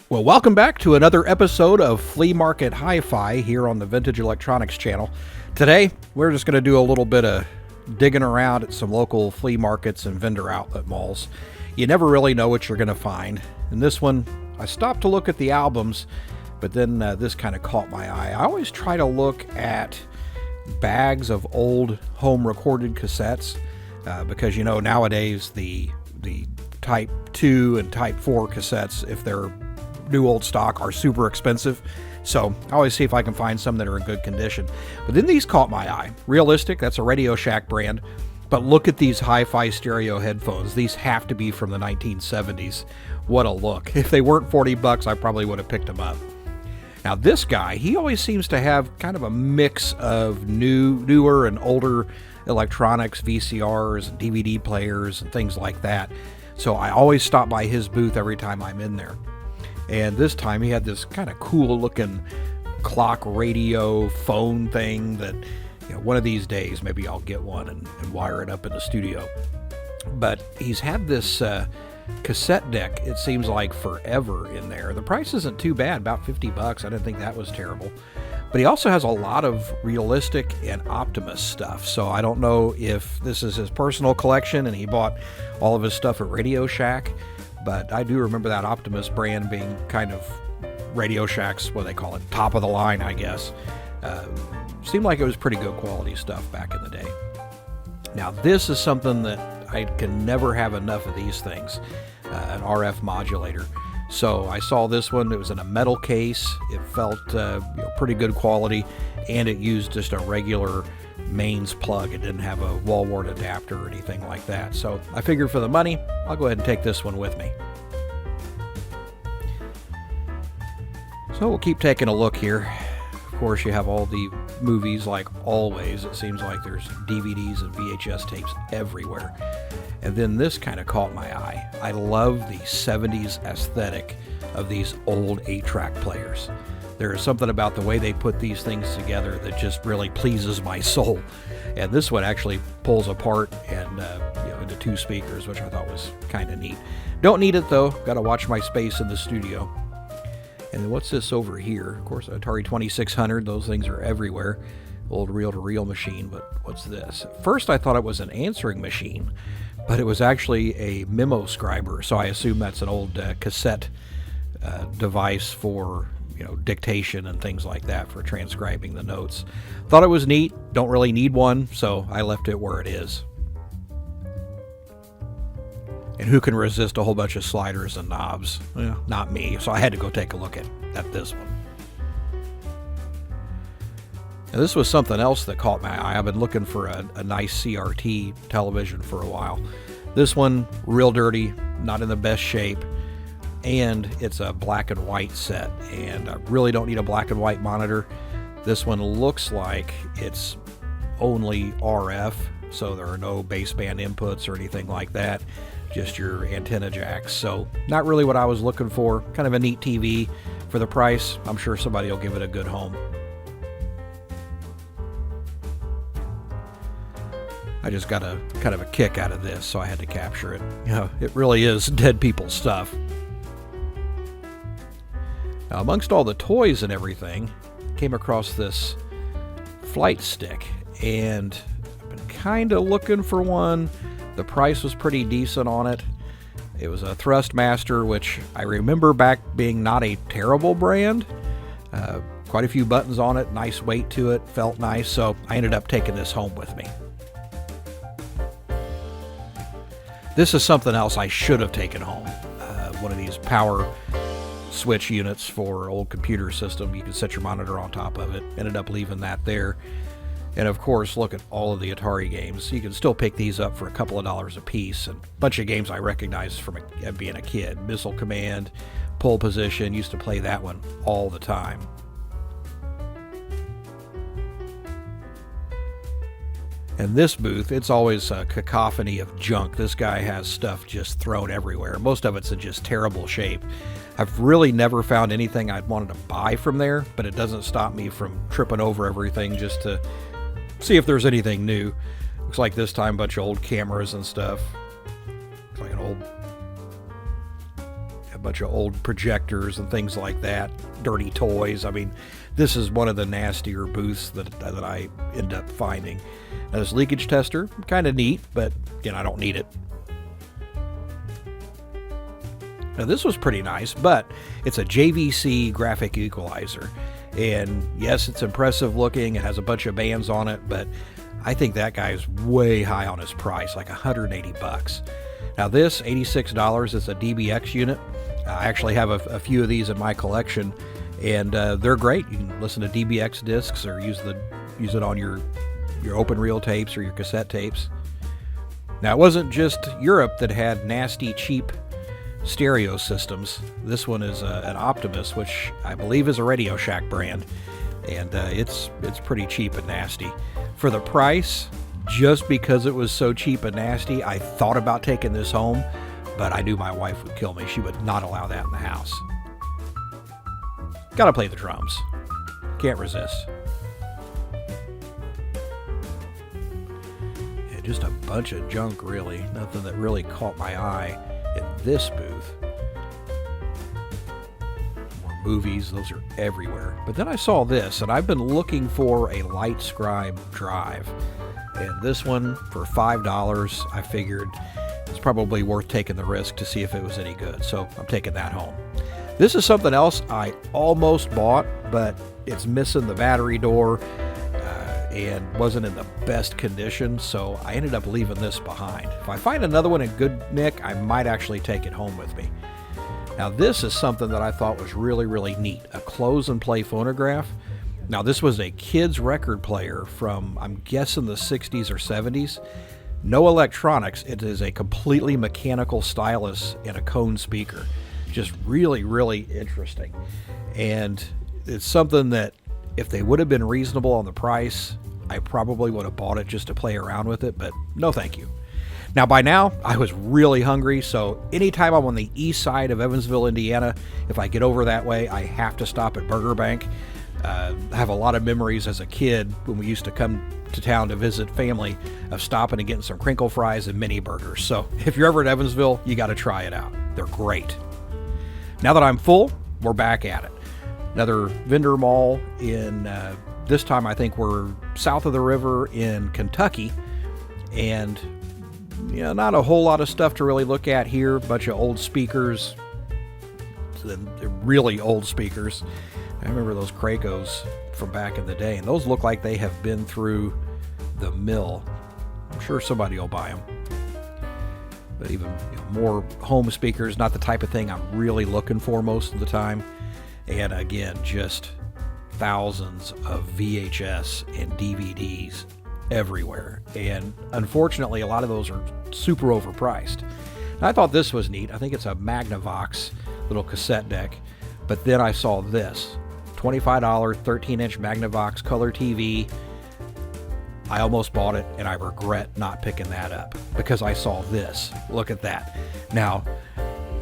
Well, welcome back to another episode of Flea Market HiFi here on the Vintage Electronics channel. Today, we're just going to do a little bit of digging around at some local flea markets and vendor outlet malls. You never really know what you're going to find. In this one, I stopped to look at the albums, but then this kind of caught my eye. I always try to look at bags of old home recorded cassettes because, you know, nowadays the Type 2 and Type 4 cassettes, if they're new old stock, are super expensive. So I always see if I can find some that are in good condition. But then these caught my eye. Realistic, that's a Radio Shack brand. But look at these HiFi stereo headphones. These have to be from the 1970s. What a look. If they weren't $40, I probably would have picked them up. Now this guy, he always seems to have kind of a mix of newer and older electronics, VCRs, and DVD players, and things like that. So I always stop by his booth every time I'm in there. And this time he had this kind of cool looking clock radio phone thing that, you know, one of these days maybe I'll get one and wire it up in the studio. But he's had this cassette deck, it seems like forever in there. The price isn't too bad, about $50. I didn't think that was terrible. But he also has a lot of realistic and Optimus stuff. So I don't know if this is his personal collection and he bought all of his stuff at Radio Shack. But I do remember that Optimus brand being kind of Radio Shack's, what they call it, top of the line, I guess. Seemed like it was pretty good quality stuff back in the day. Now this is something that I can never have enough of these things, an RF modulator. So I saw this one. It was in a metal case. It felt pretty good quality, and it used just a regular mains plug. It didn't have a wall wart adapter or anything like that. So I figured for the money, I'll go ahead and take this one with me. So we'll keep taking a look here. Of course, you have all the movies like always. It seems like there's DVDs and VHS tapes everywhere. And then this kind of caught my eye. I love the 70s aesthetic of these old 8-track players. There is something about the way they put these things together that just really pleases my soul. And this one actually pulls apart and into 2 speakers, which I thought was kind of neat. Don't need it though. Got to watch my space in the studio. And then what's this over here? Of course, Atari 2600. Those things are everywhere. Old reel-to-reel machine. But what's this? At first, I thought it was an answering machine, but it was actually a memo scriber. So I assume that's an old cassette device for dictation and things like that, for transcribing the notes. Thought it was neat. Don't really need one, so I left it where it is. And who can resist a whole bunch of sliders and knobs? Well, not me, so I had to go take a look at this one. Now, this was something else that caught my eye. I've been looking for a nice CRT television for a while. This one, real dirty, not in the best shape, and it's a black and white set, and I really don't need a black and white monitor. This one looks like it's only RF, so there are no baseband inputs or anything like that, just your antenna jacks. So not really what I was looking for. Kind of a neat TV for the price. I'm sure somebody will give it a good home. I just got a kind of a kick out of this, so I had to capture it. It really is dead people stuff. Now, amongst all the toys and everything, came across this flight stick, and I've been kind of looking for one. The price was pretty decent on it. It was a Thrustmaster, which I remember back being not a terrible brand. Quite a few buttons on it, nice weight to it, felt nice, so I ended up taking this home with me. This is something else I should have taken home. One of these power switch units for old computer system. You can set your monitor on top of it. Ended up leaving that there. And of course, look at all of the Atari games. You can still pick these up for a couple of dollars a piece. And a bunch of games I recognize from being a kid. Missile Command, Pole Position, used to play that one all the time. And this booth, it's always a cacophony of junk. This guy has stuff just thrown everywhere. Most of it's in just terrible shape. I've really never found anything I'd wanted to buy from there, but it doesn't stop me from tripping over everything just to see if there's anything new. Looks like this time a bunch of old cameras and stuff. Looks like an old a bunch of old projectors and things like that, dirty toys. I mean, this is one of the nastier booths that I end up finding. Now, this leakage tester, kind of neat, but again, I don't need it. Now, this was pretty nice, but it's a JVC graphic equalizer. And yes, it's impressive looking. It has a bunch of bands on it, but I think that guy's way high on his price, like $180. Now this, $86, is a DBX unit. I actually have a few of these in my collection, and they're great. You can listen to DBX discs or use it on your open reel tapes or your cassette tapes. Now, it wasn't just Europe that had nasty, cheap stereo systems. This one is an Optimus, which I believe is a Radio Shack brand, and it's pretty cheap and nasty. For the price, just because it was so cheap and nasty, I thought about taking this home, but I knew my wife would kill me. She would not allow that in the house. Gotta play the drums. Can't resist. Yeah, just a bunch of junk, really. Nothing that really caught my eye in this booth. More movies, those are everywhere. But then I saw this, and I've been looking for a LightScribe drive. And this one, for $5, I figured it's probably worth taking the risk to see if it was any good. So I'm taking that home. This is something else I almost bought, but it's missing the battery door and wasn't in the best condition, so I ended up leaving this behind. If I find another one in good nick, I might actually take it home with me. Now this is something that I thought was really, really neat, a close and play phonograph. Now this was a kid's record player from, I'm guessing, the 60s or 70s. No electronics, it is a completely mechanical stylus and a cone speaker. Just really, really interesting. And it's something that if they would have been reasonable on the price, I probably would have bought it just to play around with it, but no thank you. Now, by now, I was really hungry, so anytime I'm on the east side of Evansville, Indiana, if I get over that way, I have to stop at Burger Bank. I have a lot of memories as a kid when we used to come to town to visit family of stopping and getting some crinkle fries and mini burgers. So if you're ever in Evansville, you got to try it out. They're great. Now that I'm full, we're back at it. Another vendor mall in, this time I think we're south of the river in Kentucky. And, you know, not a whole lot of stuff to really look at here. A bunch of old speakers, really old speakers. I remember those Cracos from back in the day, and those look like they have been through the mill. I'm sure somebody will buy them. But even more home speakers, not the type of thing I'm really looking for most of the time. And again, just thousands of VHS and DVDs everywhere. And unfortunately, a lot of those are super overpriced. And I thought this was neat. I think it's a Magnavox little cassette deck. But then I saw this, $25 13-inch Magnavox color TV. I almost bought it, and I regret not picking that up because I saw this. Look at that. Now,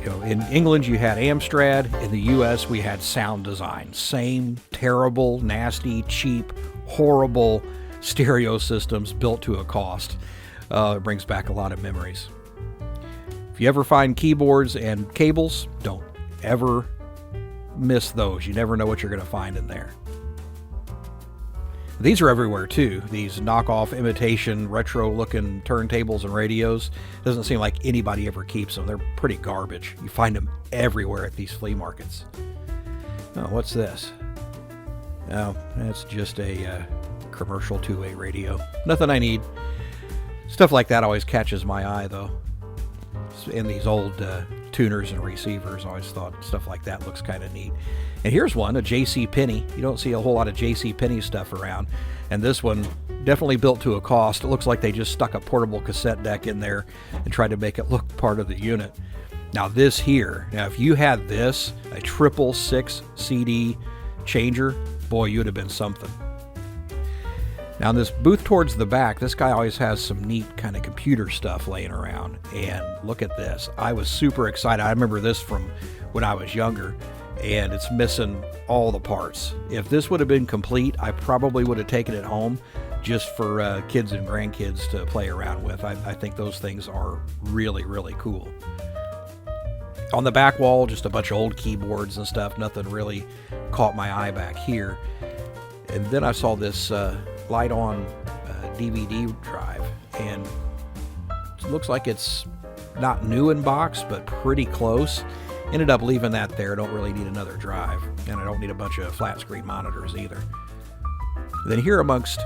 you know, in England you had Amstrad. In the U.S. we had Sound Design. Same terrible, nasty, cheap, horrible stereo systems built to a cost. It brings back a lot of memories. If you ever find keyboards and cables, don't ever miss those. You never know what you're going to find in there. These are everywhere too. These knockoff, imitation, retro-looking turntables and radios. Doesn't seem like anybody ever keeps them. They're pretty garbage. You find them everywhere at these flea markets. Oh, what's this? Oh, that's just a commercial two-way radio. Nothing I need. Stuff like that always catches my eye, though. And these old tuners and receivers, I always thought stuff like that looks kind of neat. And here's one, a JCPenney. You don't see a whole lot of JCPenney stuff around. And this one, definitely built to a cost. It looks like they just stuck a portable cassette deck in there and tried to make it look part of the unit. Now this here, now if you had this, a 666 CD changer, boy, you'd have been something. Now in this booth towards the back, this guy always has some neat kind of computer stuff laying around. And look at this. I was super excited. I remember this from when I was younger, and it's missing all the parts. If this would have been complete, I probably would have taken it home just for kids and grandkids to play around with. I think those things are really, really cool. On the back wall, just a bunch of old keyboards and stuff. Nothing really caught my eye back here. And then I saw this light-on DVD drive, and it looks like it's not new in box, but pretty close. Ended up leaving that there. Don't really need another drive, and I don't need a bunch of flat screen monitors either. Then here amongst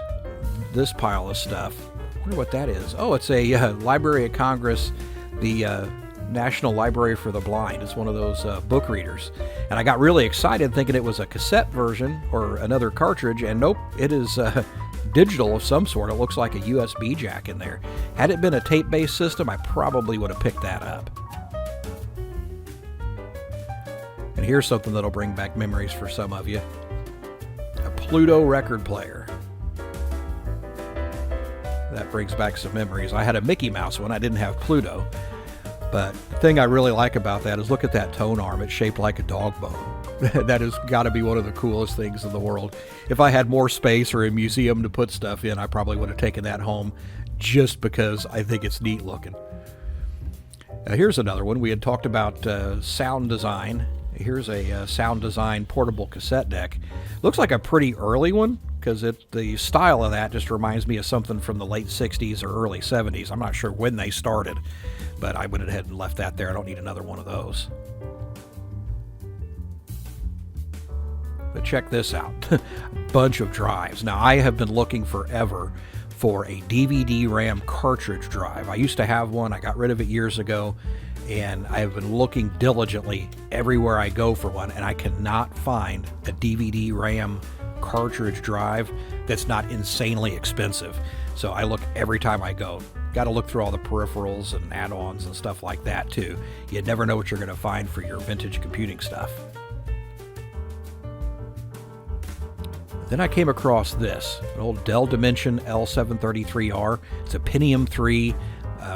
this pile of stuff, I wonder what that is. Oh, it's a Library of Congress, the National Library for the Blind. It's one of those book readers. And I got really excited thinking it was a cassette version or another cartridge, and nope, it is digital of some sort. It looks like a USB jack in there. Had it been a tape-based system, I probably would have picked that up. And here's something that'll bring back memories for some of you. A Pluto record player. That brings back some memories. I had a Mickey Mouse one. I didn't have Pluto. But the thing I really like about that is look at that tone arm. It's shaped like a dog bone. That has got to be one of the coolest things in the world. If I had more space or a museum to put stuff in, I probably would have taken that home just because I think it's neat looking. Here's another one. We had talked about sound design. Here's a sound design portable cassette deck. Looks like a pretty early one because the style of that just reminds me of something from the late 60s or early 70s. I'm not sure when they started, but I went ahead and left that there. I don't need another one of those. But check this out. A bunch of drives. Now, I have been looking forever for a DVD RAM cartridge drive. I used to have one. I got rid of it years ago, and I have been looking diligently everywhere I go for one, and I cannot find a DVD RAM cartridge drive that's not insanely expensive. So I look every time I go. Got to look through all the peripherals and add-ons and stuff like that too. You never know what you're going to find for your vintage computing stuff. Then I came across this, an old Dell Dimension L733R. It's a Pentium 3,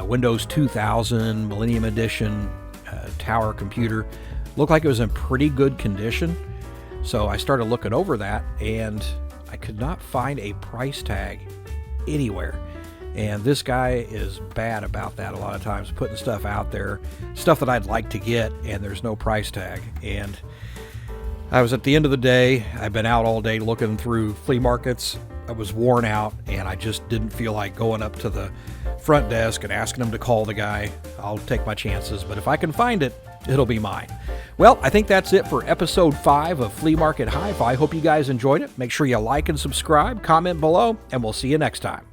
Windows 2000, Millennium Edition tower computer. Looked like it was in pretty good condition. So I started looking over that, and I could not find a price tag anywhere. And this guy is bad about that a lot of times, putting stuff out there, stuff that I'd like to get, and there's no price tag. And I was at the end of the day, I've been out all day looking through flea markets. I was worn out, and I just didn't feel like going up to the front desk and asking them to call the guy. I'll take my chances, but if I can find it, it'll be mine. Well, I think that's it for episode 5 of Flea Market Hi-Fi. Hope you guys enjoyed it. Make sure you like and subscribe, comment below, and we'll see you next time.